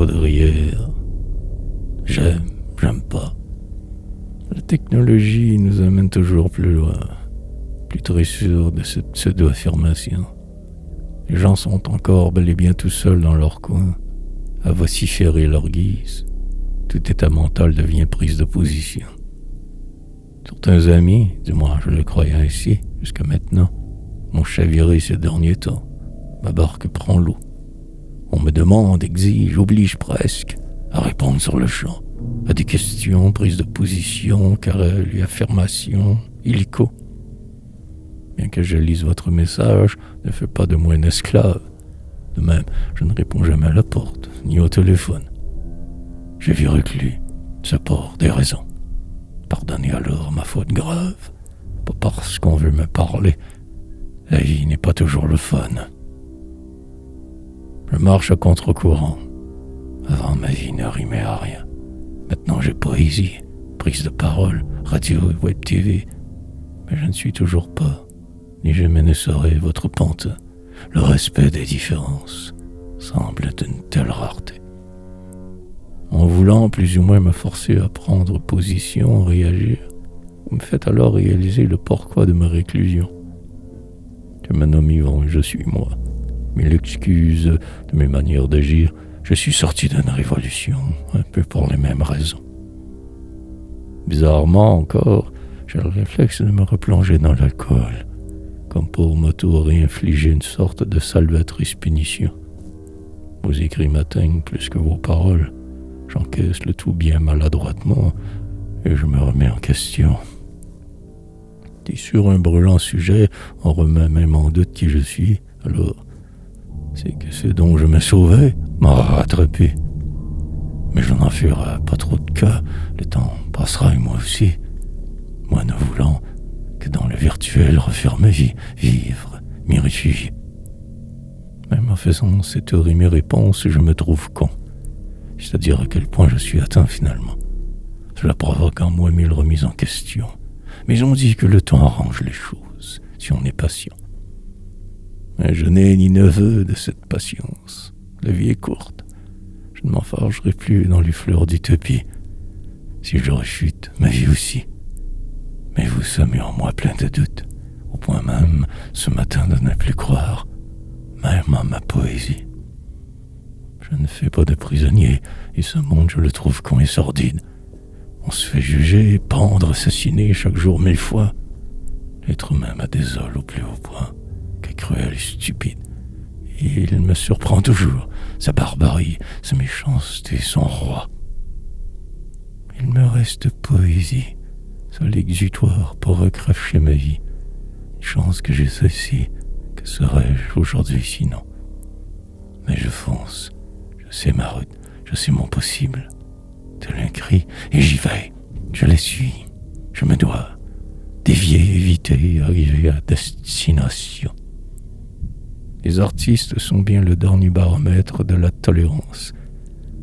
poudrière. J'aime pas. La technologie nous amène toujours plus loin, plus très sûr de cette pseudo-affirmation. Les gens sont encore bel et bien tout seuls dans leur coin, à vociférer leur guise. Tout état mental devient prise de position. Certains amis, du moins je le croyais ainsi, jusqu'à maintenant, m'ont chaviré ces derniers temps. Ma barque prend l'eau. On me demande, exige, oblige presque à répondre sur le champ, à des questions, prises de position, querelles et affirmations, illico. Bien que je lise votre message, ne fais pas de moi un esclave. De même, je ne réponds jamais à la porte, ni au téléphone. Je vis reclus, ça pour des raisons. Pardonnez alors ma faute grave, pas parce qu'on veut me parler. La vie n'est pas toujours le fun. Je marche à contre-courant. Avant, ma vie ne rimait à rien. Maintenant, j'ai poésie, prise de parole, radio, web TV. Mais je ne suis toujours pas, ni jamais ne serai votre pente. Le respect des différences semble d'une telle rareté. En voulant plus ou moins me forcer à prendre position, réagir, vous me faites alors réaliser le pourquoi de ma réclusion. Je me nomme Yvon et je suis moi. Mais l'excuse de mes manières d'agir, je suis sorti d'une révolution, un peu pour les mêmes raisons. Bizarrement encore, j'ai le réflexe de me replonger dans l'alcool, comme pour m'auto-réinfliger une sorte de salvatrice punition. Vos écrits m'atteignent plus que vos paroles. J'encaisse le tout bien maladroitement et je me remets en question. Et sur un brûlant sujet, on remet même en doute qui je suis, alors c'est que ce dont je me sauvais m'a rattrapé. Mais je n'en ferai pas trop de cas, le temps passera et moi aussi. Moi ne voulant que dans le virtuel refaire ma vie, vivre, m'y réfugier. Même en faisant ces théories mes réponses, je me trouve con. C'est-à-dire à quel point je suis atteint finalement. Cela provoque en moi 1000 remises en question. Mais on dit que le temps arrange les choses, si on est patient. Mais je n'ai ni neveu de cette patience. La vie est courte. Je ne m'enfargerai plus dans les fleurs d'utopie. Si je rechute, ma vie aussi. Mais vous semez en moi plein de doutes, au point même, ce matin, de ne plus croire, même à ma poésie. Je ne fais pas de prisonnier, et ce monde, je le trouve con et sordide. On se fait juger, pendre, assassiner chaque jour 1000 fois. L'être humain me désole au plus haut point, qu'est cruel et stupide. Et il me surprend toujours, sa barbarie, sa méchanceté, son roi. Il me reste poésie, seul exutoire pour recracher ma vie. Une chance que j'ai ceci, que serais-je aujourd'hui sinon? Mais je fonce, je sais ma route, je sais mon possible. Tel un cri, et j'y vais, je la suis, je me dois dévier, éviter, arriver à destination. Les artistes sont bien le dernier baromètre de la tolérance.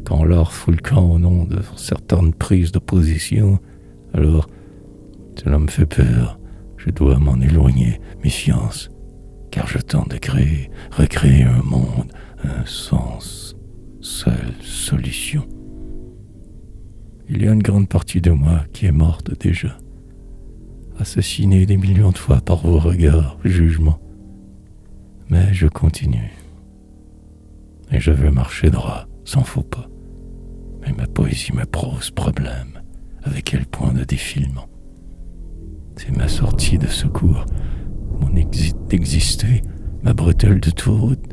Quand l'art fout le camp au nom de certaines prises de position, alors cela me fait peur. Je dois m'en éloigner, méfiance, car je tente de créer, recréer un monde, un sens, seule solution. Il y a une grande partie de moi qui est morte déjà, assassinée des millions de fois par vos regards, jugements. Mais je continue. Et je veux marcher droit, sans faux pas. Mais ma poésie me pose problème. Avec quel point de défilement? C'est ma sortie de secours, mon exit d'exister, ma bretelle de tourroute,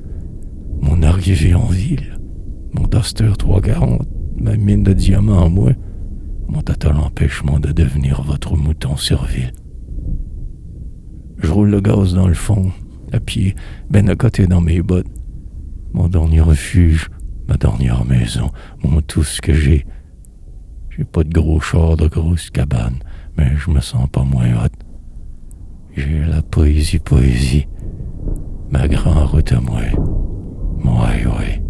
mon arrivée en ville, mon Duster 340, ma mine de diamants en moi, mon total empêchement de devenir votre mouton servile. Je roule le gaz dans le fond, à pied, ben à côté dans mes bottes. Mon dernier refuge, ma dernière maison, mon tout ce que j'ai. J'ai pas de gros char, de grosses cabanes, mais je me sens pas moins hot. J'ai la poésie, ma grande route à moi, mon highway.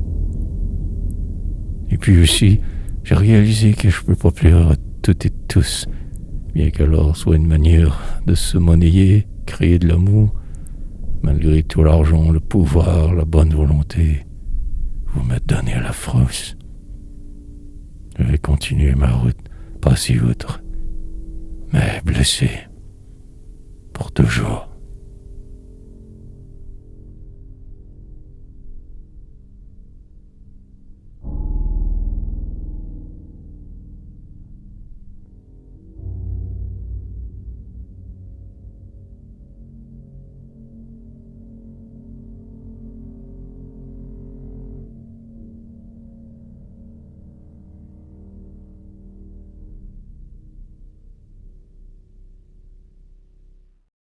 Et puis aussi, j'ai réalisé que je peux pas plaire à toutes et tous, bien que l'art soit une manière de se monnayer, créer de l'amour. Malgré tout l'argent, le pouvoir, la bonne volonté, vous me donnez à la frousse. Je vais continuer ma route, pas si outre, mais blessé, pour toujours.